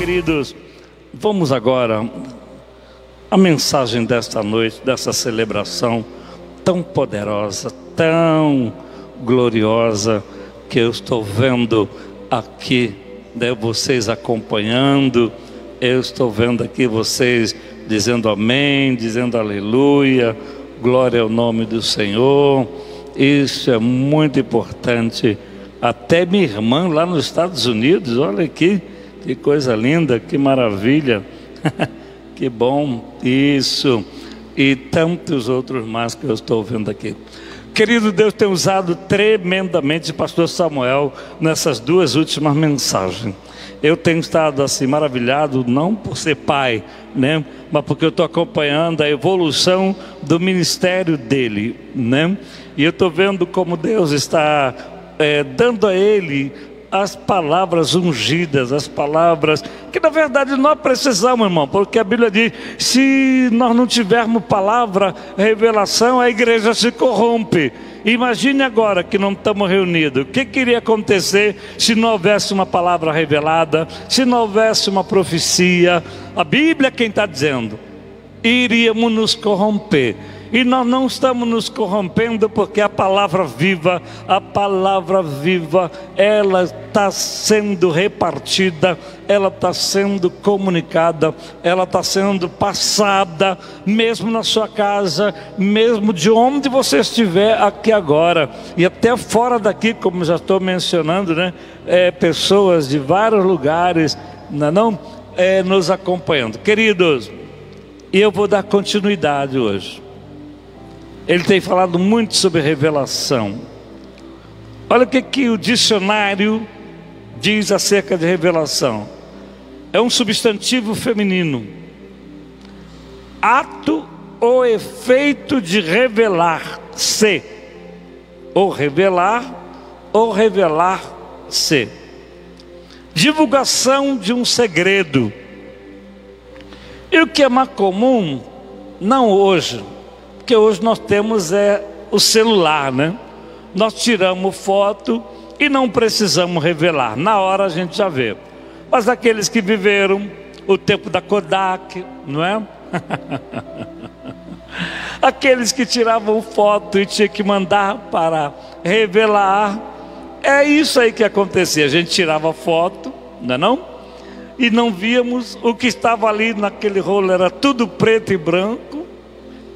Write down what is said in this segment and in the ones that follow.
queridos, vamos agora à mensagem desta noite, dessa celebração tão poderosa, tão gloriosa, que eu estou vendo aqui, né, vocês acompanhando, eu estou vendo aqui vocês dizendo amém, dizendo aleluia, glória ao nome do Senhor. Isso é muito importante. Até minha irmã lá nos Estados Unidos, olha aqui, que coisa linda, que maravilha, que bom, isso, e tantos outros mais que eu estou vendo aqui. Querido, Deus tem usado tremendamente o pastor Samuel nessas duas últimas mensagens. Eu tenho estado assim maravilhado, não por ser pai, né, mas porque eu estou acompanhando a evolução do ministério dele, né, e eu estou vendo como Deus está dando a ele as palavras ungidas, as palavras que na verdade nós precisamos, irmão, porque a Bíblia diz: se nós não tivermos palavra, revelação, a igreja se corrompe. Imagine agora que não estamos reunidos, o que iria acontecer se não houvesse uma palavra revelada, se não houvesse uma profecia? A Bíblia é quem está dizendo, iríamos nos corromper. E nós não estamos nos corrompendo, porque a palavra viva, ela está sendo repartida, ela está sendo comunicada, ela está sendo passada, mesmo na sua casa, mesmo de onde você estiver aqui agora, e até fora daqui, como já estou mencionando, né? Pessoas de vários lugares, nos acompanhando. Queridos, e eu vou dar continuidade hoje. Ele tem falado muito sobre revelação. Olha o que o dicionário diz acerca de revelação. É um substantivo feminino. Ato ou efeito de revelar-se. Ou revelar-se. Divulgação de um segredo. E o que é mais comum, não hoje, porque hoje nós temos o celular, né? Nós tiramos foto e não precisamos revelar, na hora a gente já vê. Mas aqueles que viveram o tempo da Kodak, não é? Aqueles que tiravam foto e tinha que mandar para revelar, é isso aí que acontecia. A gente tirava foto, não é não? E não víamos o que estava ali naquele rolo, era tudo preto e branco.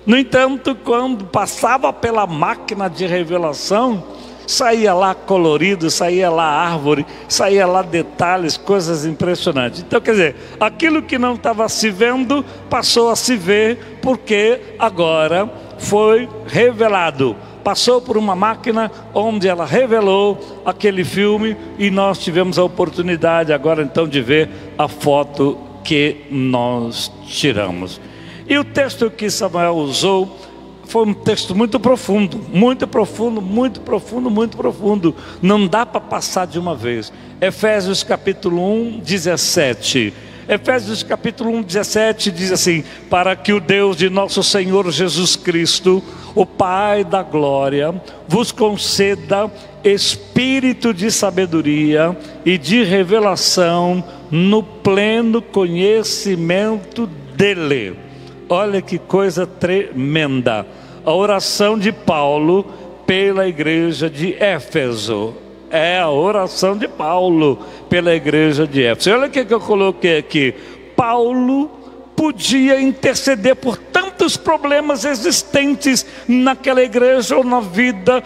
No entanto, quando passava pela máquina de revelação, saía lá colorido, saía lá árvore, saía lá detalhes, coisas impressionantes. Então, quer dizer, aquilo que não estava se vendo, passou a se ver, porque agora foi revelado. Passou por uma máquina onde ela revelou aquele filme, e nós tivemos a oportunidade agora então de ver a foto que nós tiramos. E o texto que Samuel usou foi um texto muito profundo, muito profundo, muito profundo, muito profundo. Não dá para passar de uma vez. Efésios capítulo 1, 17. Efésios capítulo 1, 17 diz assim: para que o Deus de nosso Senhor Jesus Cristo, o Pai da glória, vos conceda espírito de sabedoria e de revelação no pleno conhecimento dele. Olha que coisa tremenda. A oração de Paulo pela igreja de Éfeso. É a oração de Paulo pela igreja de Éfeso. Olha o que eu coloquei aqui. Paulo podia interceder por tantos problemas existentes naquela igreja ou na vida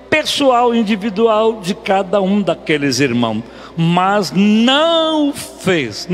pessoal, individual de cada um daqueles irmãos, mas não fez.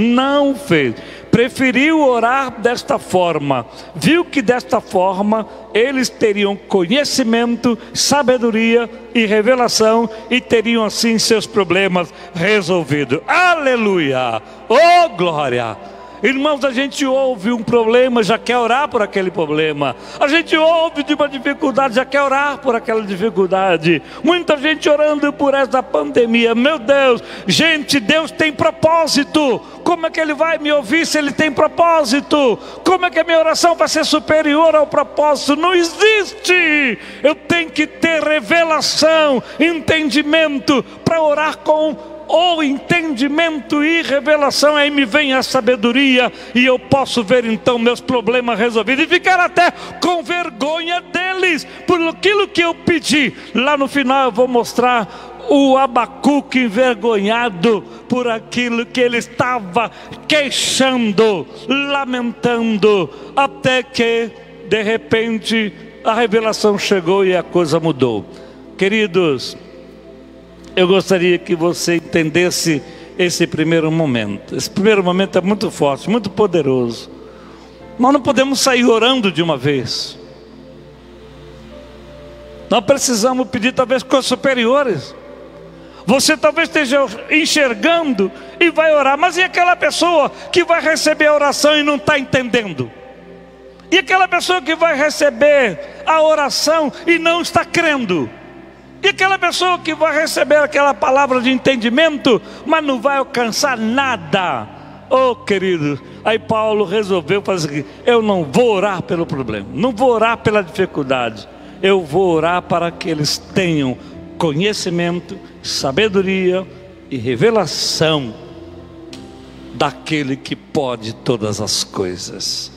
Preferiu orar desta forma. Viu que desta forma eles teriam conhecimento, sabedoria e revelação, e teriam assim seus problemas resolvidos. Aleluia! Oh glória! Irmãos, a gente ouve um problema, já quer orar por aquele problema. A gente ouve de uma dificuldade, já quer orar por aquela dificuldade. Muita gente orando por essa pandemia. Meu Deus, gente, Deus tem propósito. Como é que Ele vai me ouvir se Ele tem propósito? Como é que a minha oração vai ser superior ao propósito? Não existe. Eu tenho que ter revelação, entendimento, para orar com o entendimento e revelação, aí me vem a sabedoria, e eu posso ver então meus problemas resolvidos, e ficar até com vergonha deles, por aquilo que eu pedi. Lá no final eu vou mostrar o Abacuque envergonhado por aquilo que ele estava queixando, lamentando, até que de repente a revelação chegou e a coisa mudou. Queridos, eu gostaria que você entendesse esse primeiro momento. Esse primeiro momento é muito forte, muito poderoso. Nós não podemos sair orando de uma vez. Nós precisamos pedir talvez coisas superiores. Você talvez esteja enxergando e vai orar, mas e aquela pessoa que vai receber a oração e não está entendendo? E aquela pessoa que vai receber a oração e não está crendo? E aquela pessoa que vai receber aquela palavra de entendimento, mas não vai alcançar nada? Oh, querido, aí Paulo resolveu fazer o seguinte: eu não vou orar pelo problema, não vou orar pela dificuldade, eu vou orar para que eles tenham conhecimento, sabedoria e revelação daquele que pode todas as coisas,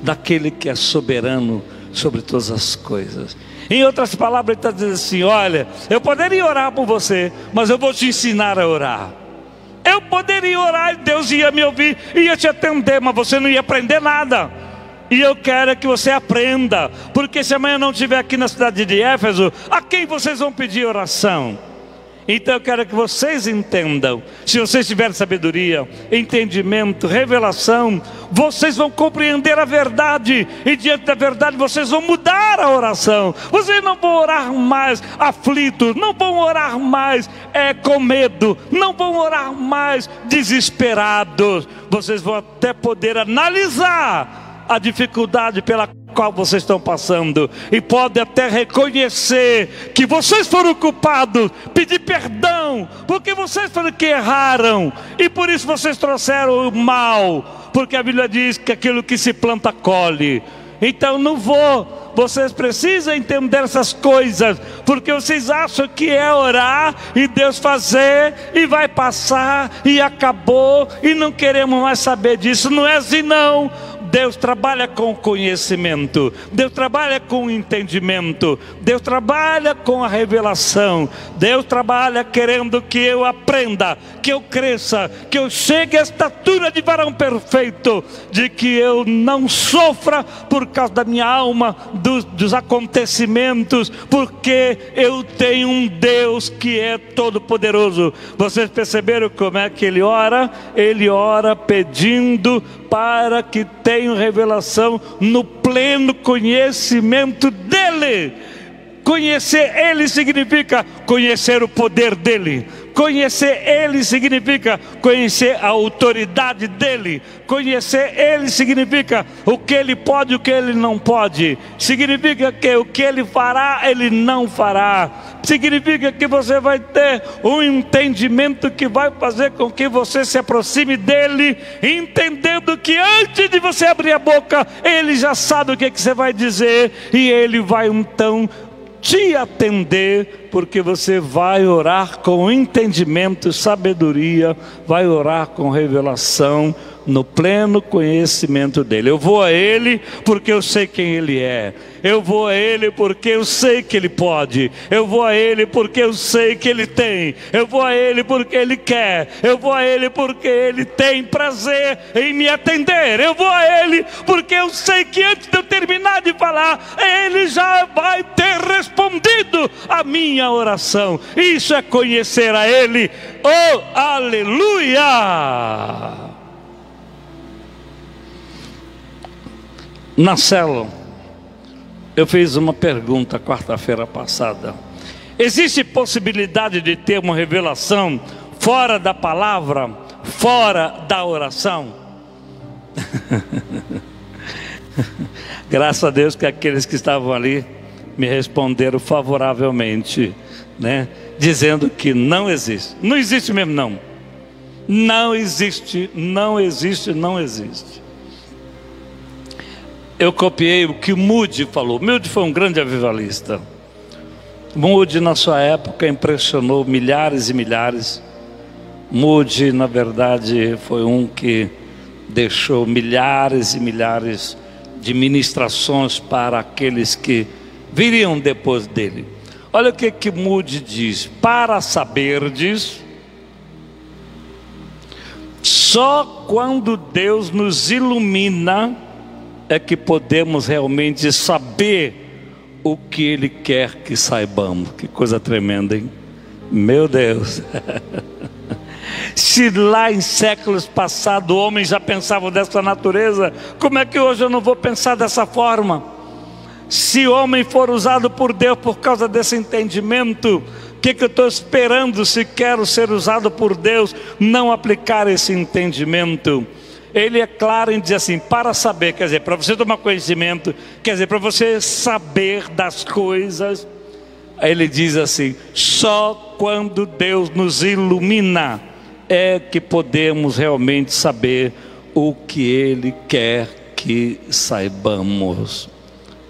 daquele que é soberano sobre todas as coisas. Em outras palavras, ele está dizendo assim: olha, eu poderia orar por você, mas eu vou te ensinar a orar. Eu poderia orar e Deus ia me ouvir, ia te atender, mas você não ia aprender nada. E eu quero que você aprenda, porque se amanhã não estiver aqui na cidade de Éfeso, a quem vocês vão pedir oração? Então eu quero que vocês entendam. Se vocês tiverem sabedoria, entendimento, revelação, vocês vão compreender a verdade, e diante da verdade vocês vão mudar a oração. Vocês não vão orar mais aflitos, não vão orar mais com medo, não vão orar mais desesperados. Vocês vão até poder analisar a dificuldade pela qual vocês estão passando, e pode até reconhecer que vocês foram culpados, pedir perdão, porque vocês foram que erraram, e por isso vocês trouxeram o mal, porque a Bíblia diz que aquilo que se planta colhe. Então não vou, vocês precisam entender essas coisas, porque vocês acham que é orar e Deus fazer e vai passar e acabou e não queremos mais saber disso. Não é assim não. Deus trabalha com conhecimento, Deus trabalha com entendimento, Deus trabalha com a revelação, Deus trabalha querendo que eu aprenda, que eu cresça, que eu chegue à estatura de varão perfeito, de que eu não sofra por causa da minha alma, dos acontecimentos, porque eu tenho um Deus que é todo poderoso. Vocês perceberam como é que ele ora? Ele ora pedindo para que tenham revelação no pleno conhecimento dele. Conhecer ele significa conhecer o poder dele. Conhecer ele significa conhecer a autoridade dele. Conhecer ele significa o que ele pode e o que ele não pode. Significa que o que ele fará, ele não fará. Significa que você vai ter um entendimento que vai fazer com que você se aproxime dele, entendendo que antes de você abrir a boca, ele já sabe o que você vai dizer, e ele vai então te atender, porque você vai orar com entendimento, sabedoria, vai orar com revelação, no pleno conhecimento dele. Eu vou a ele porque eu sei quem ele é. Eu vou a ele porque eu sei que ele pode. Eu vou a ele porque eu sei que ele tem. Eu vou a ele porque ele quer. Eu vou a ele porque ele tem prazer em me atender. Eu vou a ele porque eu sei que antes de eu terminar de falar, ele já vai ter respondido a minha oração. Isso é conhecer a ele. Oh, aleluia! Na célula, eu fiz uma pergunta quarta-feira passada. Existe possibilidade de ter uma revelação fora da palavra, fora da oração? Graças a Deus que aqueles que estavam ali me responderam favoravelmente, né? Dizendo que não existe. Não existe mesmo não. Não existe, não existe, não existe. Eu copiei o que Moody falou. Moody foi um grande avivalista. Moody na sua época impressionou milhares e milhares. Moody, na verdade, foi um que deixou milhares e milhares de ministrações para aqueles que viriam depois dele. Olha o que Moody diz: para saberdes, só quando Deus nos ilumina é que podemos realmente saber o que Ele quer que saibamos. Que coisa tremenda, hein? Meu Deus! Se lá em séculos passados homens já pensavam dessa natureza, como é que hoje eu não vou pensar dessa forma? Se homem for usado por Deus por causa desse entendimento, o que eu estou esperando se quero ser usado por Deus, não aplicar esse entendimento? Ele é claro em dizer assim, para saber, quer dizer, para você tomar conhecimento, quer dizer, para você saber das coisas. Aí ele diz assim, só quando Deus nos ilumina é que podemos realmente saber o que Ele quer que saibamos.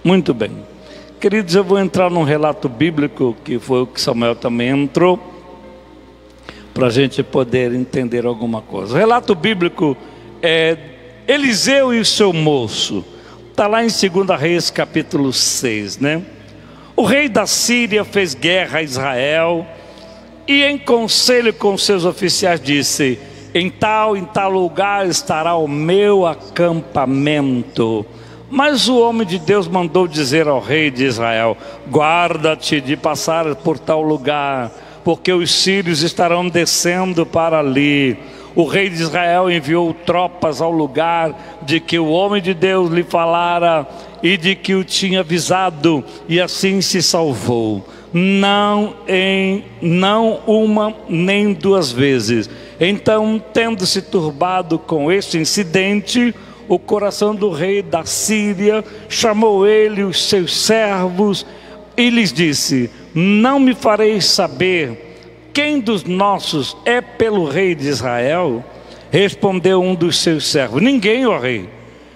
Muito bem, queridos, eu vou entrar num relato bíblico, que foi o que Samuel também entrou, para a gente poder entender alguma coisa. O relato bíblico é Eliseu e o seu moço, está lá em 2 Reis capítulo 6, né? O rei da Síria fez guerra a Israel, e em conselho com seus oficiais disse, em tal lugar estará o meu acampamento. Mas o homem de Deus mandou dizer ao rei de Israel, guarda-te de passar por tal lugar, porque os sírios estarão descendo para ali. O rei de Israel enviou tropas ao lugar de que o homem de Deus lhe falara e de que o tinha avisado, e assim se salvou. Não uma nem duas vezes. Então, tendo-se turbado com este incidente, o coração do rei da Síria chamou ele os seus servos e lhes disse, não me fareis saber quem dos nossos é pelo rei de Israel? Respondeu um dos seus servos, ninguém, ó rei,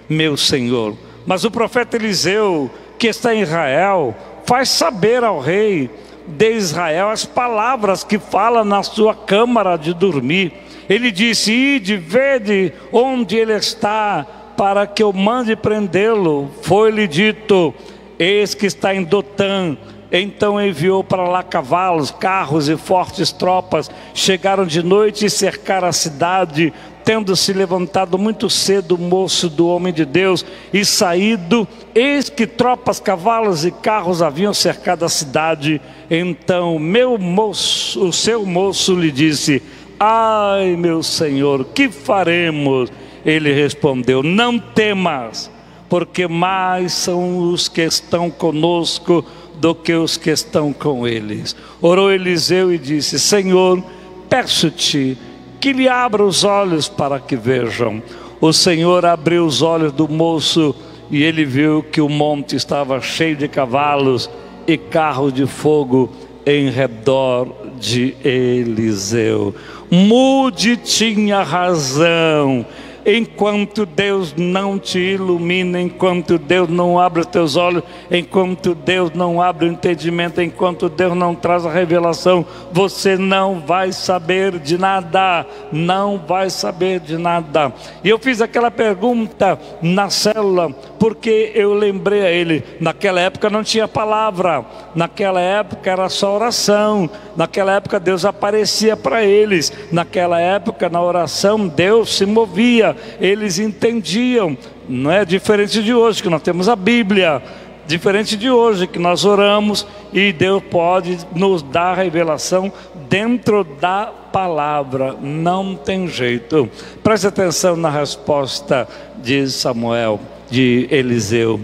meu senhor, mas o profeta Eliseu, que está em Israel, faz saber ao rei de Israel as palavras que fala na sua câmara de dormir. Ele disse, ide, vede onde ele está, para que eu mande prendê-lo. Foi-lhe dito, eis que está em Dotã. Então enviou para lá cavalos, carros e fortes tropas. Chegaram de noite e cercaram a cidade. Tendo se levantado muito cedo o moço do homem de Deus e saído, eis que tropas, cavalos e carros haviam cercado a cidade. Então o seu moço lhe disse, ai meu senhor, que faremos? Ele respondeu, não temas, porque mais são os que estão conosco do que os que estão com eles. Orou Eliseu e disse, Senhor, peço-te que lhe abra os olhos para que vejam. O Senhor abriu os olhos do moço e ele viu que o monte estava cheio de cavalos e carros de fogo em redor de Eliseu. Moody tinha razão. Enquanto Deus não te ilumina, enquanto Deus não abre os teus olhos, enquanto Deus não abre o entendimento, enquanto Deus não traz a revelação, você não vai saber de nada, não vai saber de nada. E eu fiz aquela pergunta na célula, porque eu lembrei a ele, naquela época não tinha palavra, naquela época era só oração, naquela época Deus aparecia para eles, naquela época na oração Deus se movia, eles entendiam. Não é diferente de hoje que nós temos a Bíblia, diferente de hoje que nós oramos e Deus pode nos dar a revelação dentro da palavra, não tem jeito. Preste atenção na resposta de Samuel, de Eliseu,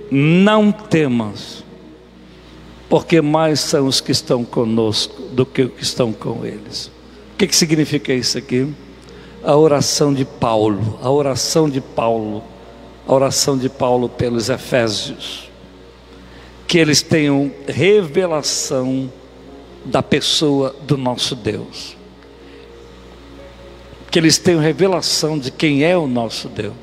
não temas, porque mais são os que estão conosco do que os que estão com eles. O que significa isso aqui? A oração de Paulo, a oração de Paulo pelos Efésios, que eles tenham revelação da pessoa do nosso Deus, que eles tenham revelação de quem é o nosso Deus,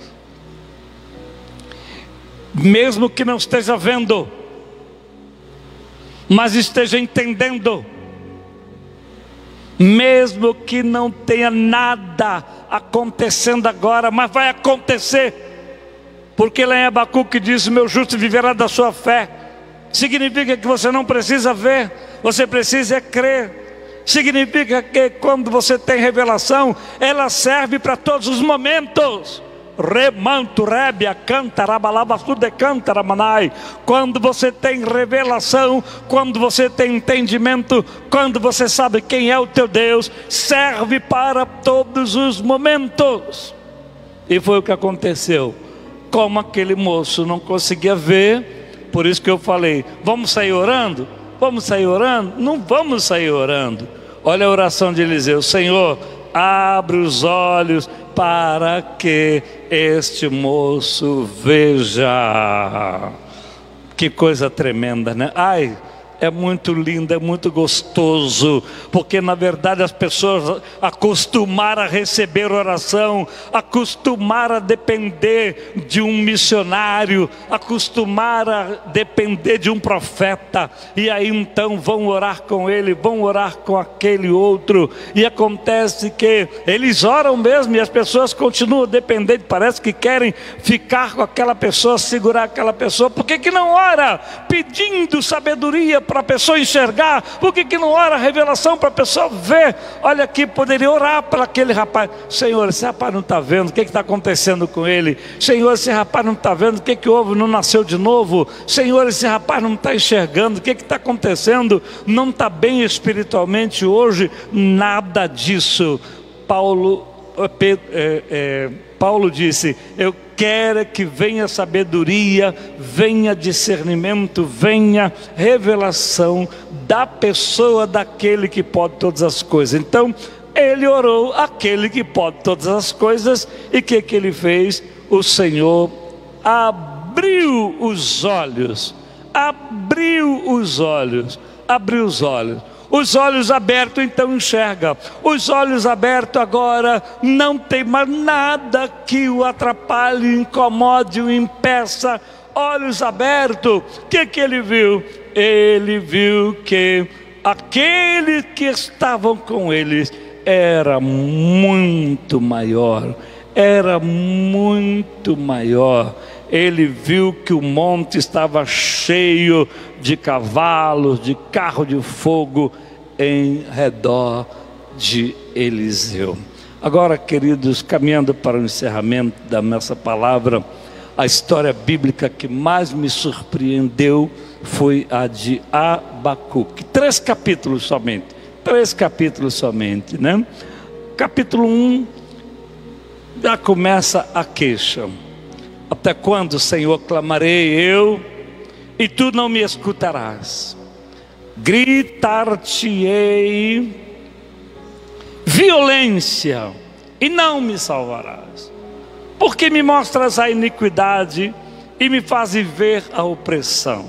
mesmo que não esteja vendo, mas esteja entendendo, mesmo que não tenha nada acontecendo agora, mas vai acontecer, porque lá em Abacuque diz: meu justo viverá da sua fé. Significa que você não precisa ver, você precisa crer. Significa que quando você tem revelação, ela serve para todos os momentos. Remanto, rebia, canta, rabalaba, tudo canta, ramanai. Quando você tem revelação, quando você tem entendimento, quando você sabe quem é o teu Deus, serve para todos os momentos. E foi o que aconteceu. Como aquele moço não conseguia ver, por isso que eu falei: vamos sair orando? Vamos sair orando? Não vamos sair orando. Olha a oração de Eliseu: Senhor, abre os olhos para que este moço veja. Que coisa tremenda, né? Ai, é muito lindo, é muito gostoso, porque na verdade as pessoas acostumaram a receber oração, acostumaram a depender de um missionário, acostumaram a depender de um profeta, e aí então vão orar com ele, vão orar com aquele outro, e acontece que eles oram mesmo e as pessoas continuam dependendo, parece que querem ficar com aquela pessoa, segurar aquela pessoa. Por que não ora pedindo sabedoria para a pessoa enxergar? Por que não ora a revelação para a pessoa ver? Olha aqui, poderia orar para aquele rapaz: Senhor, esse rapaz não está vendo, o que está acontecendo com ele? Senhor, esse rapaz não está vendo, o que houve, não nasceu de novo? Senhor, esse rapaz não está enxergando, o que está acontecendo? Não está bem espiritualmente hoje? Nada disso. Paulo disse: eu quero que venha sabedoria, venha discernimento, venha revelação da pessoa daquele que pode todas as coisas. Então ele orou aquele que pode todas as coisas, e o que ele fez? O Senhor abriu os olhos, abriu os olhos, abriu os olhos. Os olhos abertos então enxerga. Os olhos abertos agora não tem mais nada que o atrapalhe, incomode, o impeça. Olhos abertos, o que ele viu? Ele viu que aqueles que estavam com eles era muito maior, era muito maior. Ele viu que o monte estava cheio de cavalos, de carro de fogo em redor de Eliseu. Agora, queridos, caminhando para o encerramento da nossa palavra, a história bíblica que mais me surpreendeu foi a de Abacuque. 3 capítulos somente, né? Capítulo 1 já começa a queixa. Até quando, Senhor, clamarei eu, e tu não me escutarás? Gritar-te-ei violência, e não me salvarás. Porque me mostras a iniquidade e me fazes ver a opressão.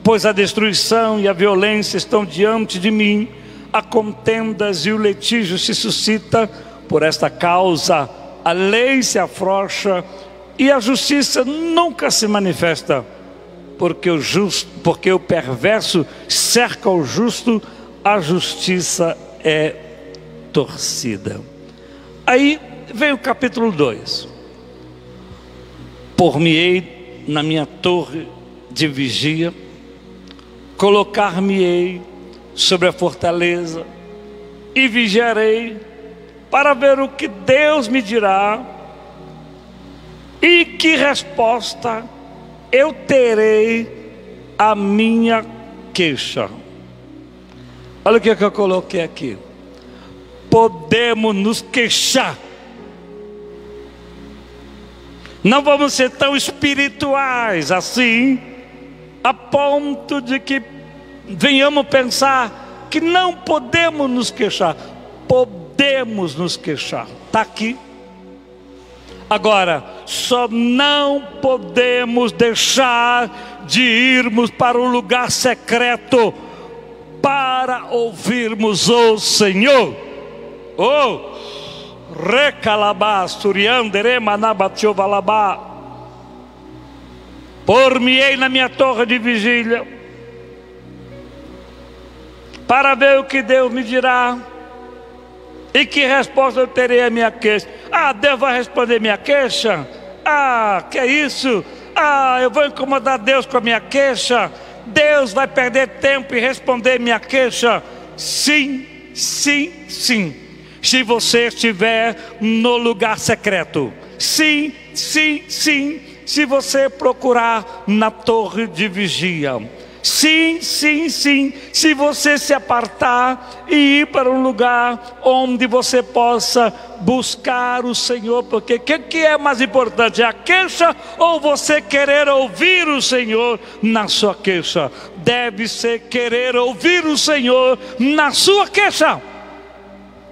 Pois a destruição e a violência estão diante de mim, a contendas e o litígio se suscita. Por esta causa a lei se afrouxa e a justiça nunca se manifesta, porque o perverso cerca o justo, a justiça é torcida. Aí vem o capítulo 2. Por-me-ei na minha torre de vigia, colocar-me-ei sobre a fortaleza e vigiarei para ver o que Deus me dirá e que resposta eu terei à minha queixa. Olha o que eu coloquei aqui. Podemos nos queixar. Não vamos ser tão espirituais assim, a ponto de que venhamos pensar que não podemos nos queixar. Podemos nos queixar. Está aqui. Agora, só não podemos deixar de irmos para um lugar secreto para ouvirmos o Senhor. Oh, recalabá, suriandere, manabatiovanabá. Por-me-ei na minha torre de vigília, para ver o que Deus me dirá E que resposta eu terei à minha queixa? Ah, Deus vai responder minha queixa? Ah, que é isso? Ah, eu vou incomodar Deus com a minha queixa? Deus vai perder tempo em responder minha queixa? Sim, sim, sim. Se você estiver no lugar secreto. Sim, sim, sim. Se você procurar na torre de vigia. Sim, sim, sim. Se você se apartar e ir para um lugar onde você possa buscar o Senhor, porque o que é mais importante? É a queixa ou você querer ouvir o Senhor na sua queixa? Deve ser querer ouvir o Senhor na sua queixa.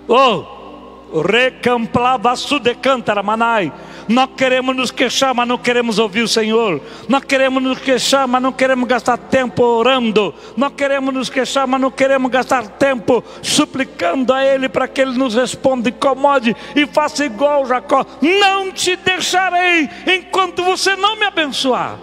Oh, recamplava sudecantara manai. Nós queremos nos queixar, mas não queremos ouvir o Senhor. Nós queremos nos queixar, mas não queremos gastar tempo orando. Nós queremos nos queixar, mas não queremos gastar tempo suplicando a Ele para que Ele nos responda, incomode e faça igual Jacó. Não te deixarei enquanto você não me abençoar.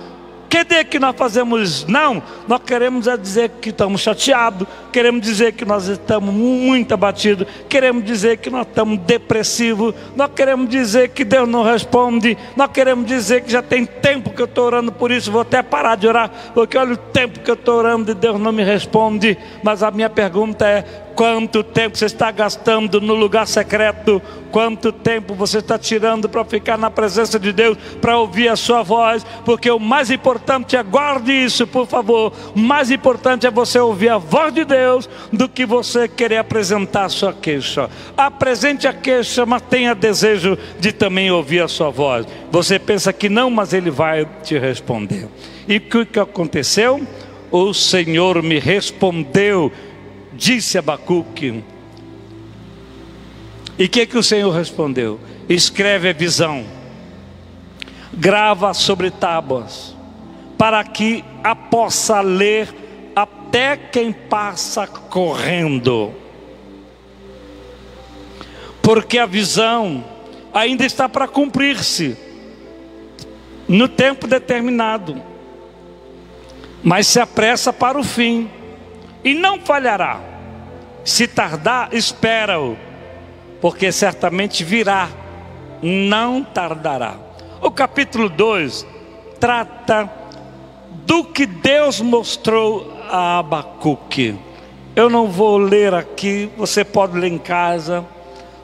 Quer dizer que nós fazemos não? Nós queremos dizer que estamos chateados, queremos dizer que nós estamos muito abatidos, queremos dizer que nós estamos depressivos, nós queremos dizer que Deus não responde, nós queremos dizer que já tem tempo que eu estou orando por isso, vou até parar de orar, porque olha o tempo que eu estou orando e Deus não me responde. Mas a minha pergunta é: quanto tempo você está gastando no lugar secreto? Quanto tempo você está tirando para ficar na presença de Deus, para ouvir a sua voz? Porque o mais importante é, guarde isso por favor, o mais importante é você ouvir a voz de Deus do que você querer apresentar a sua queixa. Apresente a queixa, mas tenha desejo de também ouvir a sua voz. Você pensa que não, mas Ele vai te responder. E o que aconteceu? O Senhor me respondeu, disse Abacuque. E o que o Senhor respondeu? Escreve a visão, grava sobre tábuas, para que a possa ler até quem passa correndo. Porque a visão ainda está para cumprir-se no tempo determinado, mas se apressa para o fim e não falhará. Se tardar, espera-o, porque certamente virá, não tardará. O capítulo 2 trata do que Deus mostrou a Abacuque. Eu não vou ler aqui, você pode ler em casa.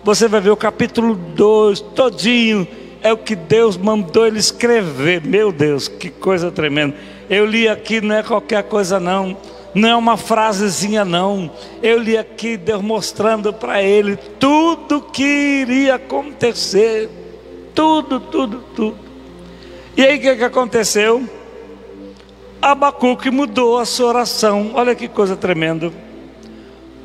Você vai ver o capítulo 2 todinho, é o que Deus mandou ele escrever. Meu Deus, que coisa tremenda. Eu li aqui, não é qualquer coisa não, não é uma frasezinha não. Eu li aqui Deus mostrando para ele tudo que iria acontecer, tudo. E aí o que aconteceu? Abacuque mudou a sua oração. Olha que coisa tremenda.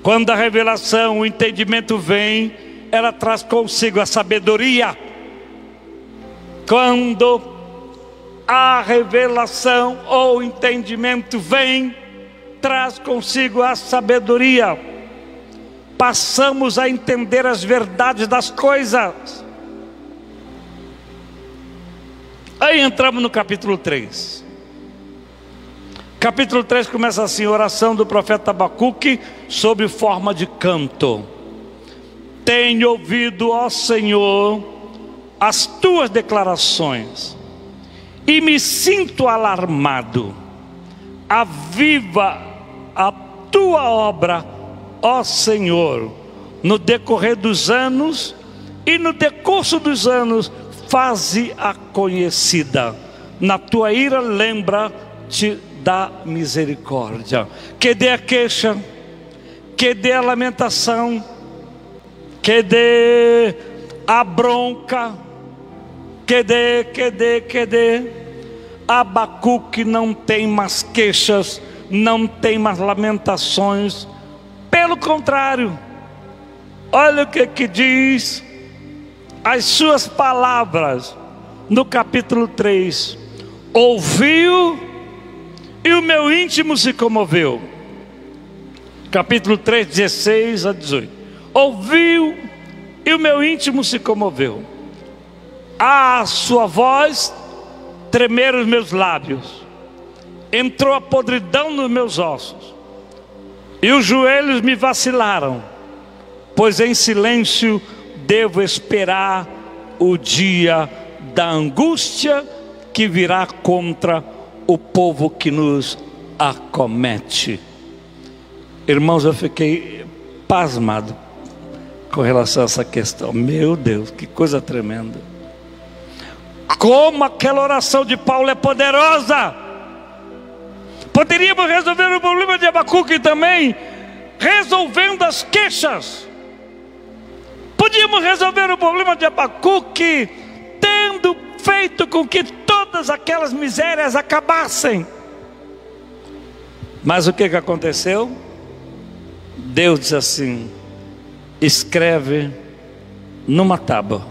Quando a revelação, o entendimento vem, ela traz consigo a sabedoria. Quando a revelação ou o entendimento vem, traz consigo a sabedoria. Passamos a entender as verdades das coisas. Aí entramos no capítulo 3. Capítulo 3 começa assim: oração do profeta Abacuque sob forma de canto. Tenho ouvido, ó Senhor, as tuas declarações e me sinto alarmado. Aviva a tua obra, ó Senhor, no decorrer dos anos, e no decurso dos anos faze-a conhecida. Na tua ira lembra-te da misericórdia. Que dê a queixa, que dê a lamentação, que dê a bronca, que dê. Abacuque não tem mais queixas, não tem mais lamentações. Pelo contrário, olha o que diz as suas palavras no capítulo 3. Ouviu e o meu íntimo se comoveu. Capítulo 3, 16 a 18. Ouviu e o meu íntimo se comoveu. À sua voz tremeram os meus lábios. Entrou a podridão nos meus ossos. E os joelhos me vacilaram. pois em silêncio devo esperar o dia da angústia que virá contra o povo que nos acomete. Irmãos, eu fiquei pasmado com relação a essa questão. Meu Deus, que coisa tremenda. Como aquela oração de Paulo é poderosa. Poderíamos resolver o problema de Abacuque também resolvendo as queixas. Podíamos resolver o problema de Abacuque tendo feito com que todas aquelas misérias acabassem. Mas o que aconteceu? Deus disse assim: escreve numa tábua.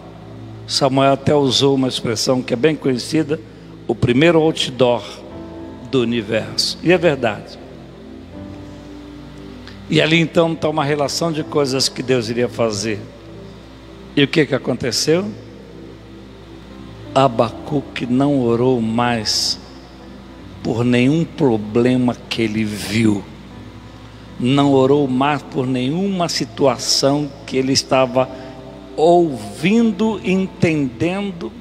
Samuel até usou uma expressão que é bem conhecida: o primeiro outdoor do universo. E é verdade. E ali então está uma relação de coisas que Deus iria fazer. E o que aconteceu? Abacuque não orou mais por nenhum problema que ele viu. Não orou mais por nenhuma situação que ele estava ouvindo, entendendo,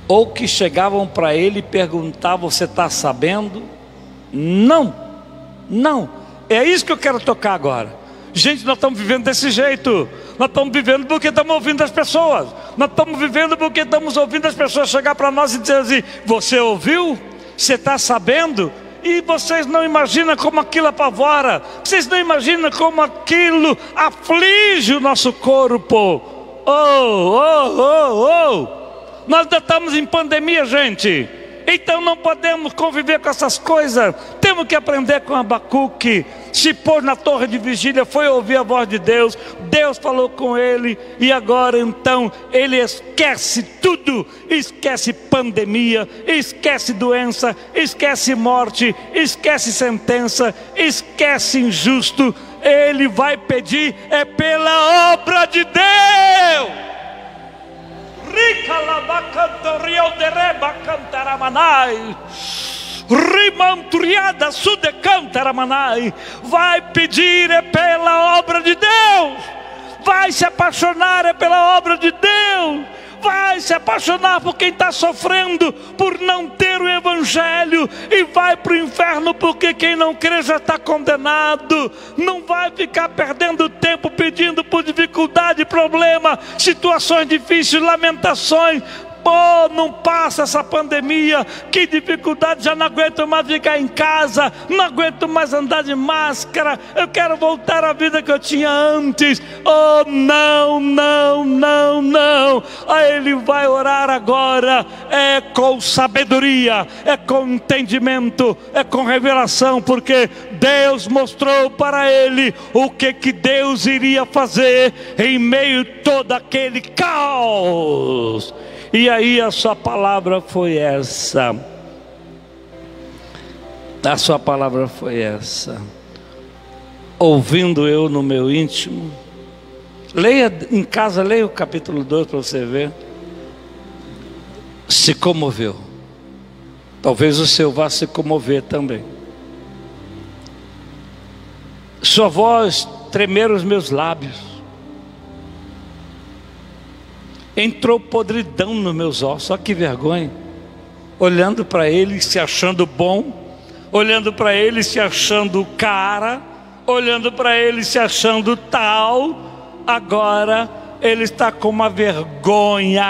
ou que chegavam para ele e perguntavam: você está sabendo? Não, não. É isso que eu quero tocar agora. Gente, nós estamos vivendo desse jeito. Nós estamos vivendo porque estamos ouvindo as pessoas. Nós estamos vivendo porque estamos ouvindo as pessoas chegar para nós e dizer assim: você ouviu? Você está sabendo? E vocês não imaginam como aquilo apavora. Vocês não imaginam como aquilo aflige o nosso corpo. Nós já estamos em pandemia, gente. Então não podemos conviver com essas coisas. Temos que aprender com Abacuque. Se pôs na torre de vigília, foi ouvir a voz de Deus. Deus falou com ele. E agora então ele esquece tudo. Esquece pandemia, esquece doença, esquece morte, esquece sentença, esquece injusto. Ele vai pedir é pela obra de Deus. Vai pedir é pela obra de Deus. Vai se apaixonar é pela obra de Deus. Vai se apaixonar por quem está sofrendo por não ter o evangelho, e vai para o inferno porque quem não crê já está condenado. Não vai ficar perdendo tempo pedindo por dificuldade, problema, situações difíceis, lamentações. Não passa essa pandemia, que dificuldade, já não aguento mais ficar em casa, não aguento mais andar de máscara, eu quero voltar à vida que eu tinha antes. Não. Aí ele vai orar agora, é com sabedoria, é com entendimento, é com revelação, porque Deus mostrou para ele o que Deus iria fazer em meio a todo aquele caos. E aí a sua palavra foi essa. A sua palavra foi essa. Ouvindo eu no meu íntimo. Leia em casa, leia o capítulo 2 para você ver. Se comoveu. Talvez o seu vá se comover também. Sua voz tremer os meus lábios. Entrou podridão nos meus ossos. Olha que vergonha. Olhando para ele, se achando bom. Olhando para ele, se achando cara. Olhando para ele, se achando tal. Agora ele está com uma vergonha.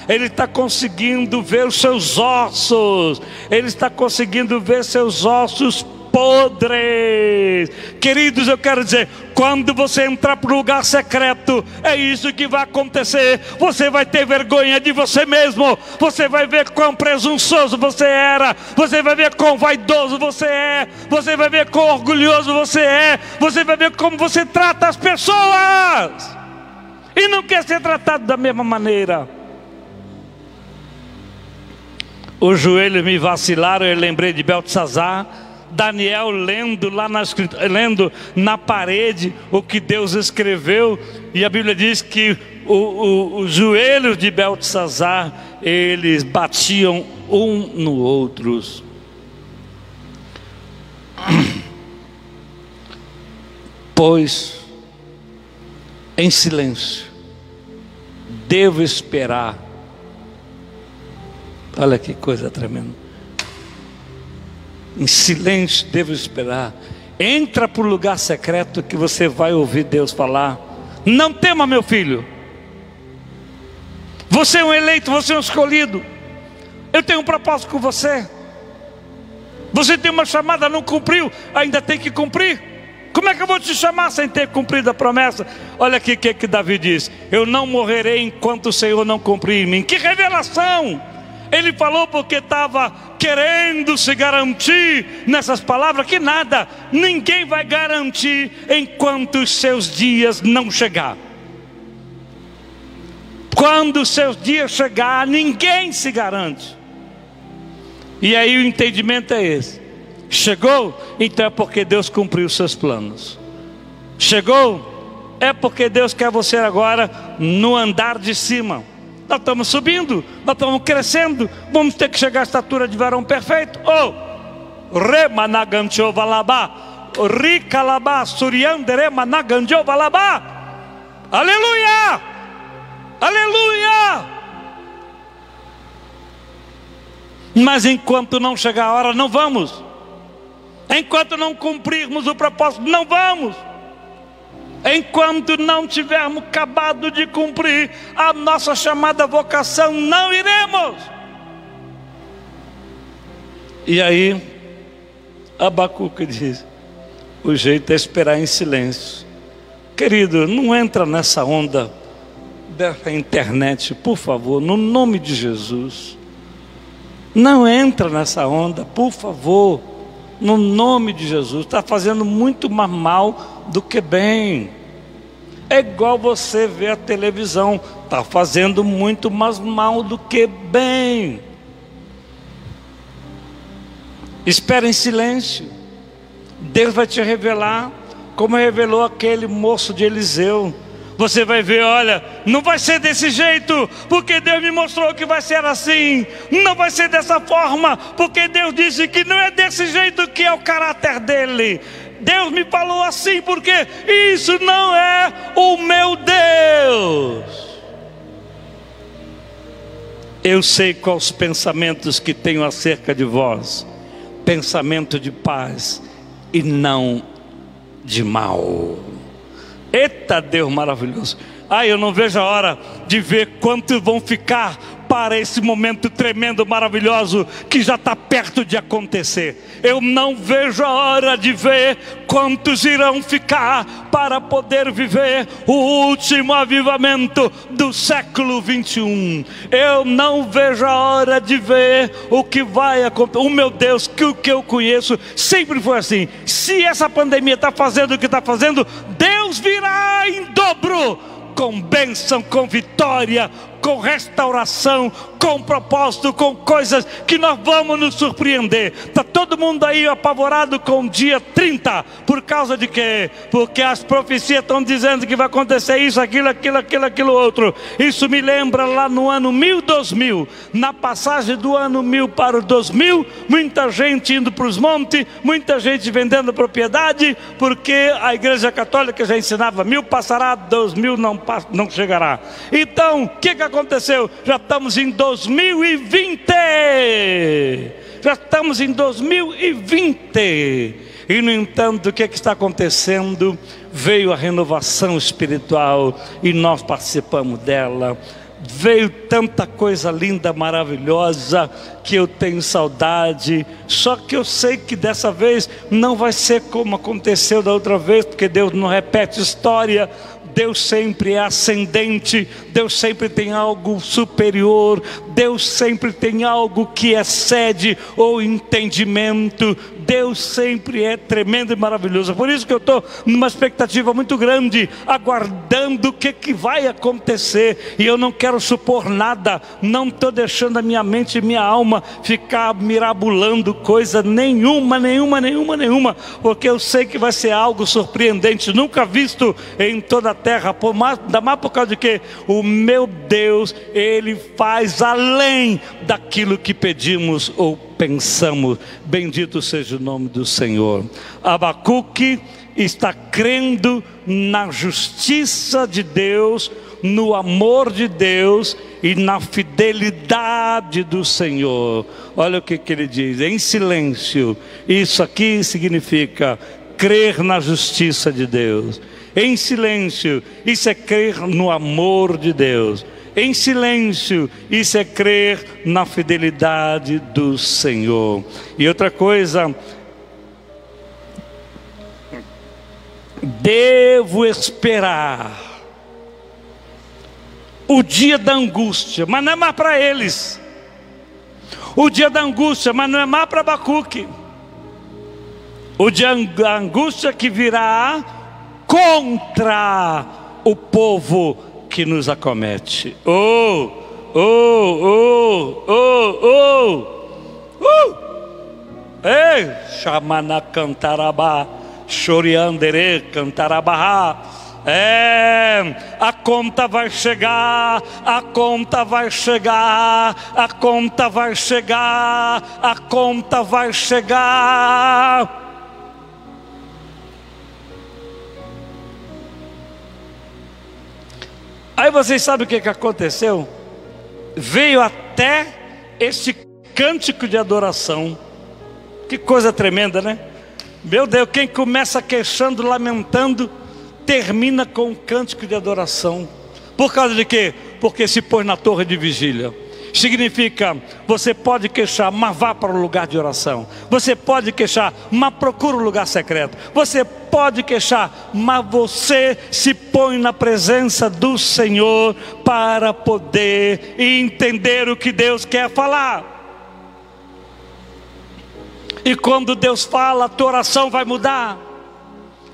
Ele está conseguindo ver os seus ossos. Ele está conseguindo ver seus ossos podres. Queridos, eu quero dizer, quando você entrar para o lugar secreto, é isso que vai acontecer. Você vai ter vergonha de você mesmo. Você vai ver quão presunçoso você era. Você vai ver quão vaidoso você é. Você vai ver quão orgulhoso você é. Você vai ver como você trata as pessoas e não quer ser tratado da mesma maneira. Os joelhos me vacilaram. Eu lembrei de Beltesazar. Daniel lendo na parede o que Deus escreveu, e a Bíblia diz que os joelhos de Beltesazar, eles batiam um no outro. Pois em silêncio. Devo esperar. Olha que coisa tremenda. Em silêncio devo esperar. Entra para o lugar secreto que você vai ouvir Deus falar. Não tema, meu filho. Você é um eleito, você é um escolhido. Eu tenho um propósito com você. Você tem uma chamada, não cumpriu, ainda tem que cumprir. Como é que eu vou te chamar sem ter cumprido a promessa? Olha aqui o que Davi diz: eu não morrerei enquanto o Senhor não cumprir em mim. Que revelação! Ele falou porque estava querendo se garantir nessas palavras que nada, ninguém vai garantir enquanto os seus dias não chegar. Quando os seus dias chegar, ninguém se garante. E aí o entendimento é esse: chegou, então é porque Deus cumpriu os seus planos. Chegou, é porque Deus quer você agora no andar de cima. Nós estamos subindo, nós estamos crescendo, vamos ter que chegar à estatura de varão perfeito. Aleluia! Aleluia! Mas enquanto não chegar a hora, não vamos. Enquanto não cumprirmos o propósito, não vamos. Enquanto não tivermos acabado de cumprir a nossa chamada vocação, não iremos. E aí Abacuque diz: o jeito é esperar em silêncio. Querido, não entra nessa onda da internet, por favor, no nome de Jesus. Não entra nessa onda, por favor, no nome de Jesus. Está fazendo muito mais mal do que bem. É igual você ver a televisão, está fazendo muito mais mal do que bem. Espera em silêncio. Deus vai te revelar, como revelou aquele moço de Eliseu. Você vai ver, olha, não vai ser desse jeito, porque Deus me mostrou que vai ser assim. Não vai ser dessa forma, porque Deus disse que não é desse jeito que é o caráter dele. Deus me falou assim, porque isso não é o meu Deus. Eu sei quais os pensamentos que tenho acerca de vós: pensamento de paz e não de mal. Eita Deus maravilhoso. Eu não vejo a hora de ver quantos vão ficar para esse momento tremendo, maravilhoso, que já está perto de acontecer. Eu não vejo a hora de ver quantos irão ficar para poder viver o último avivamento do século 21. Eu não vejo a hora de ver o que vai acontecer. O meu Deus, que o que eu conheço sempre foi assim: se essa pandemia está fazendo o que está fazendo, Deus virá em dobro, com bênção, com vitória, com restauração, com propósito, com coisas que nós vamos nos surpreender. Está todo mundo aí apavorado com o dia 30, por causa de quê? Porque as profecias estão dizendo que vai acontecer isso, aquilo outro. Isso me lembra lá no ano 2000, na passagem do ano 1000 para o 2000, muita gente indo para os montes, muita gente vendendo propriedade, porque a Igreja Católica já ensinava: 1000 passará, 2000 não chegará. Então, o que aconteceu? Já estamos em 2020. Já estamos em 2020. E no entanto, o que está acontecendo? Veio a renovação espiritual e nós participamos dela. Veio tanta coisa linda, maravilhosa, que eu tenho saudade. Só que eu sei que dessa vez não vai ser como aconteceu da outra vez, porque Deus não repete história. Deus sempre é ascendente, Deus sempre tem algo superior, Deus sempre tem algo que excede o entendimento. Deus sempre é tremendo e maravilhoso. Por isso que eu estou numa expectativa muito grande, aguardando o que vai acontecer. E eu não quero supor nada, não estou deixando a minha mente e minha alma ficar mirabolando coisa nenhuma, porque eu sei que vai ser algo surpreendente, nunca visto em toda a terra. Ainda mais por causa de que o meu Deus, Ele faz além daquilo que pedimos ou pensamos. Bendito seja o nome do Senhor. Abacuque está crendo na justiça de Deus, no amor de Deus e na fidelidade do Senhor. Olha o que ele diz: em silêncio. Isso aqui significa crer na justiça de Deus. Em silêncio, isso é crer no amor de Deus. Em silêncio, isso é crer na fidelidade do Senhor. E outra coisa, devo esperar o dia da angústia, mas não é mais para eles. O dia da angústia, mas não é mais para Abacuque. O dia da angústia que virá contra o povo que nos acomete. Ei, chamana cantarabá, choriandere cantarabá. A conta vai chegar, a conta vai chegar, a conta vai chegar, a conta vai chegar. Aí vocês sabem o que aconteceu? Veio até este cântico de adoração. Que coisa tremenda, né? Meu Deus, quem começa queixando, lamentando, termina com um cântico de adoração. Por causa de quê? Porque se pôs na torre de vigília. Significa, você pode queixar, mas vá para o lugar de oração. Você pode queixar, mas procura um lugar secreto. Você pode queixar, mas você se põe na presença do Senhor para poder entender o que Deus quer falar. E quando Deus fala, a tua oração vai mudar.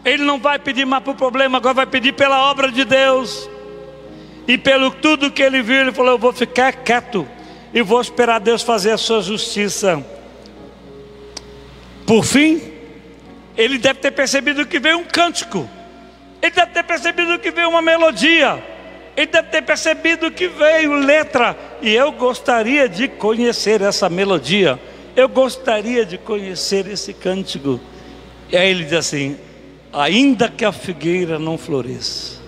Ele não vai pedir mais para o problema, agora vai pedir pela obra de Deus. E pelo tudo que ele viu, ele falou: eu vou ficar quieto e vou esperar Deus fazer a sua justiça. Por fim, ele deve ter percebido que veio um cântico. Ele deve ter percebido que veio uma melodia. Ele deve ter percebido que veio letra. E eu gostaria de conhecer essa melodia. Eu gostaria de conhecer esse cântico. E aí ele diz assim: ainda que a figueira não floresça,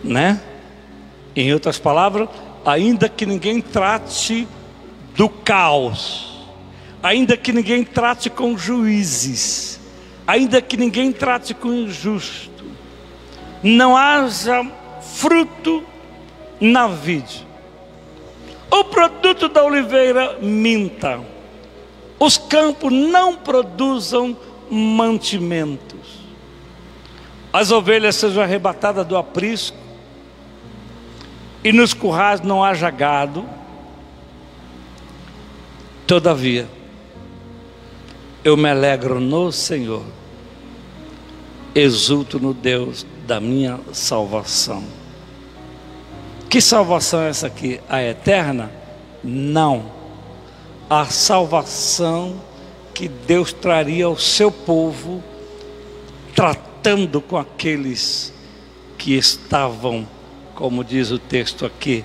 né? Em outras palavras, ainda que ninguém trate do caos, ainda que ninguém trate com juízes, ainda que ninguém trate com injusto, não haja fruto na vide, o produto da oliveira minta, os campos não produzam mantimentos, as ovelhas sejam arrebatadas do aprisco, e nos currais não haja gado. Todavia, eu me alegro no Senhor, exulto no Deus da minha salvação. Que salvação é essa aqui? A eterna? Não. A salvação que Deus traria ao seu povo, tratando com aqueles que estavam, como diz o texto aqui,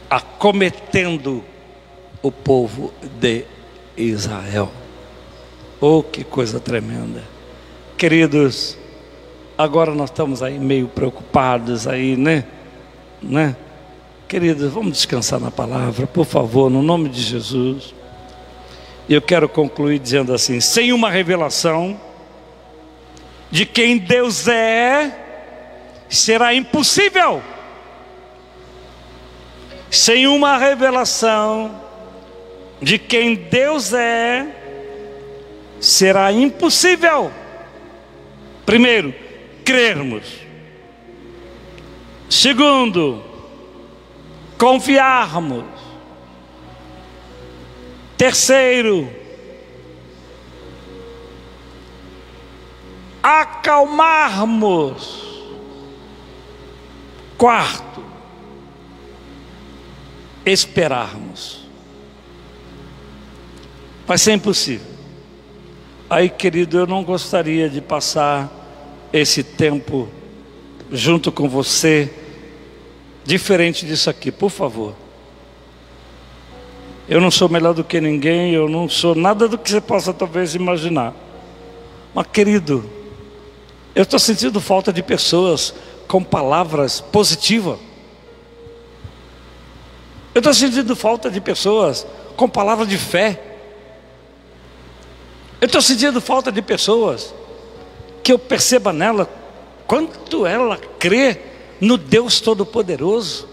acometendo o povo de Israel. Oh, que coisa tremenda. Queridos, agora nós estamos aí meio preocupados aí, né? Queridos, vamos descansar na palavra, por favor, no nome de Jesus. E eu quero concluir dizendo assim: sem uma revelação de quem Deus é, será impossível. Sem uma revelação de quem Deus é, será impossível. Primeiro, crermos. Segundo, confiarmos. Terceiro, acalmarmos. Quarto, esperarmos. Vai ser impossível. Aí, querido, eu não gostaria de passar esse tempo junto com você diferente disso aqui, por favor. Eu não sou melhor do que ninguém, eu não sou nada do que você possa talvez imaginar, Mas querido, eu estou sentindo falta de pessoas com palavras positivas. Eu estou sentindo falta de pessoas com palavras de fé. Eu estou sentindo falta de pessoas que eu perceba nela quanto ela crê no Deus Todo-Poderoso.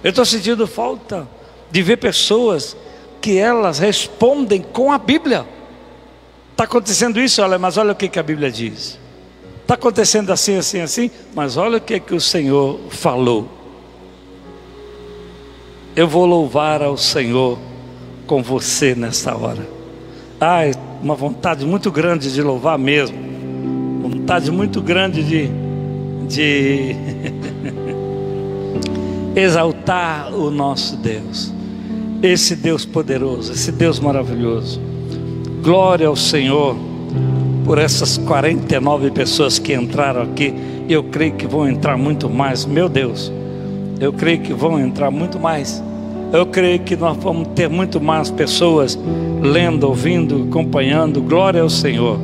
Eu estou sentindo falta de ver pessoas que elas respondem com a Bíblia. Está acontecendo isso, olha, mas olha o que a Bíblia diz. Está acontecendo assim, assim, assim, mas olha o que o Senhor falou. Eu vou louvar ao Senhor com você nesta hora. Ai, uma vontade muito grande de louvar mesmo. Vontade muito grande de exaltar o nosso Deus. Esse Deus poderoso, esse Deus maravilhoso. Glória ao Senhor por essas 49 pessoas que entraram aqui. Eu creio que vão entrar muito mais, meu Deus. Eu creio que vão entrar muito mais. Eu creio que nós vamos ter muito mais pessoas lendo, ouvindo, acompanhando. Glória ao Senhor.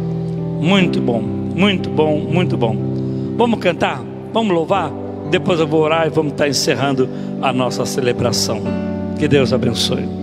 Muito bom, muito bom, muito bom. Vamos cantar? Vamos louvar? Depois eu vou orar e vamos estar encerrando a nossa celebração. Que Deus abençoe.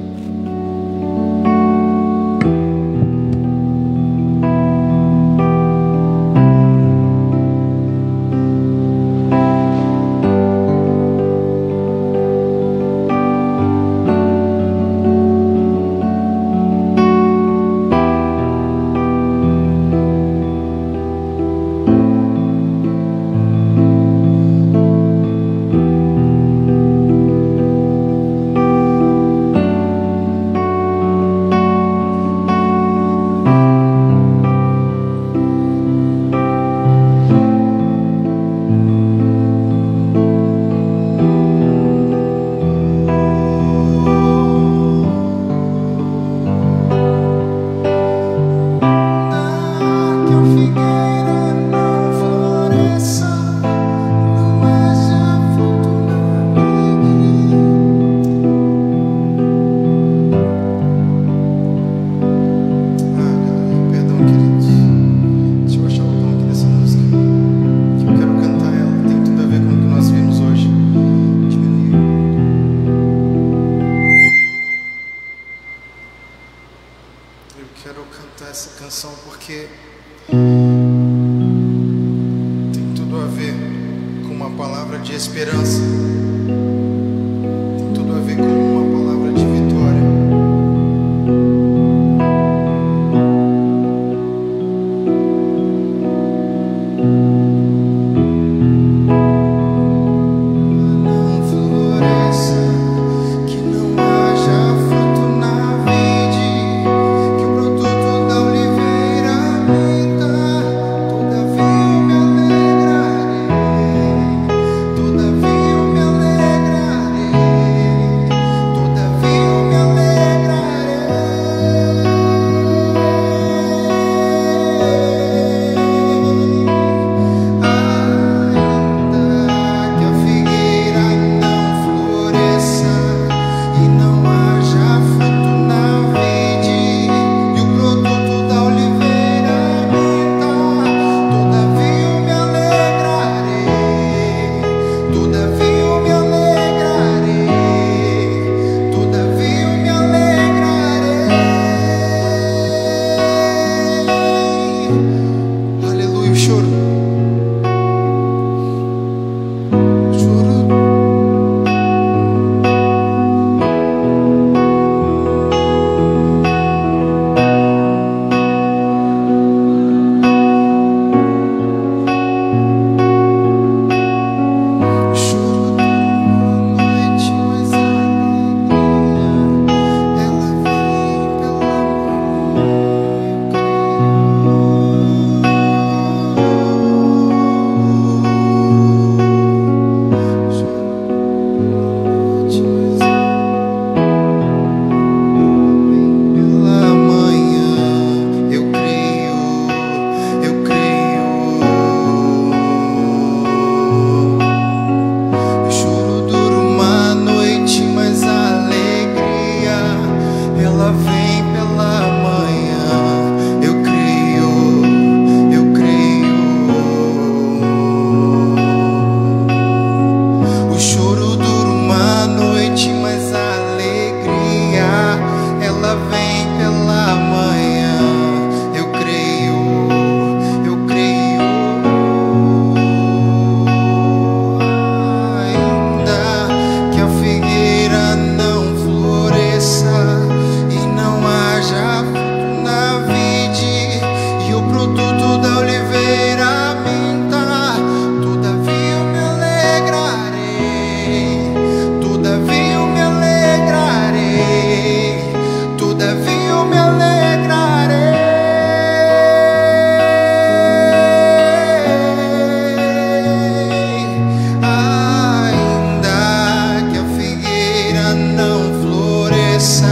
cresça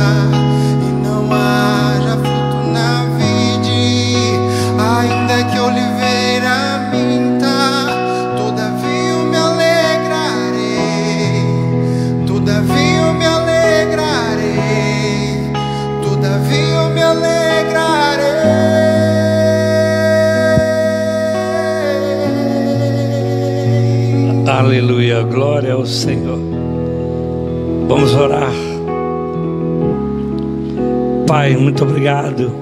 e não haja fruto na vide, ainda que a oliveira minta, todavia eu me alegrarei, todavia eu me alegrarei, todavia eu me alegrarei. Aleluia, glória ao Senhor. Vamos orar. Pai, muito obrigado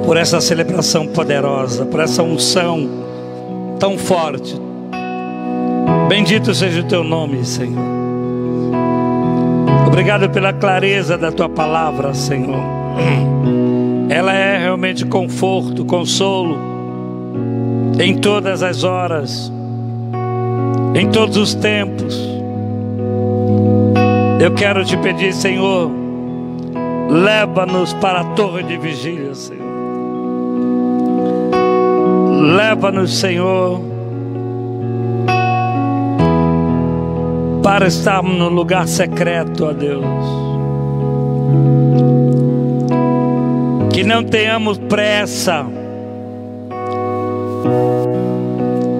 por essa celebração poderosa, por essa unção tão forte. Bendito seja o teu nome, Senhor. Obrigado pela clareza da tua palavra, Senhor. Ela é realmente conforto, consolo em todas as horas, em todos os tempos. Eu quero te pedir, Senhor, leva-nos para a torre de vigília, Senhor. Leva-nos, Senhor, para estarmos no lugar secreto, ó Deus. Que não tenhamos pressa,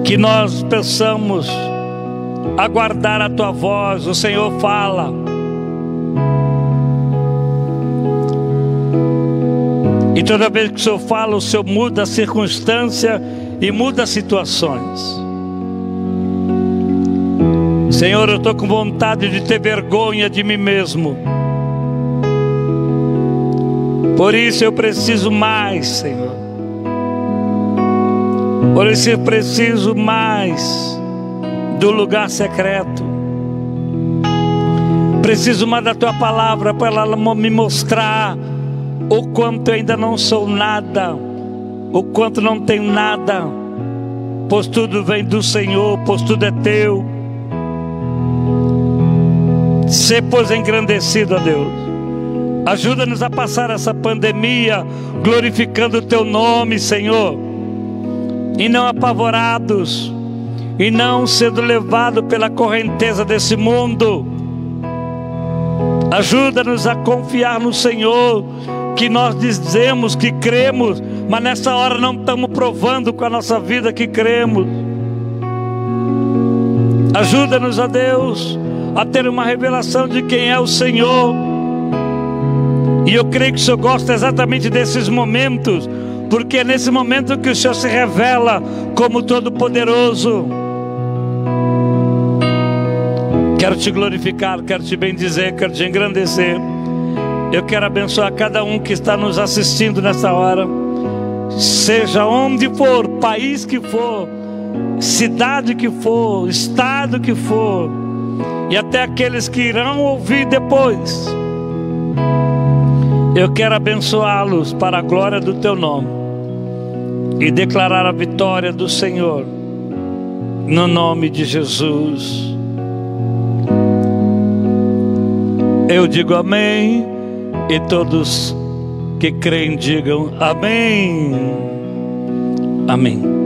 que nós possamos aguardar a tua voz. O Senhor fala, e toda vez que o Senhor fala, o Senhor muda a circunstância e muda as situações. Senhor, eu estou com vontade de ter vergonha de mim mesmo. Por isso eu preciso mais, Senhor. Por isso eu preciso mais do lugar secreto. Preciso mais da tua palavra para ela me mostrar o quanto eu ainda não sou nada, o quanto não tenho nada, pois tudo vem do Senhor, pois tudo é teu. Sê, pois, engrandecido, ó Deus. Ajuda-nos a passar essa pandemia glorificando o teu nome, Senhor, e não apavorados, e não sendo levados pela correnteza desse mundo. Ajuda-nos a confiar no Senhor, que nós dizemos que cremos, mas nessa hora não estamos provando com a nossa vida que cremos. Ajuda-nos, ó Deus, a ter uma revelação de quem é o Senhor. E eu creio que o Senhor gosta exatamente desses momentos, porque é nesse momento que o Senhor se revela como Todo-Poderoso. Quero te glorificar, quero te bendizer, quero te engrandecer. Eu quero abençoar cada um que está nos assistindo nessa hora, seja onde for, país que for, cidade que for, estado que for, e até aqueles que irão ouvir depois. Eu quero abençoá-los para a glória do teu nome e declarar a vitória do Senhor, no nome de Jesus. Eu digo amém, e todos que creem digam amém. Amém.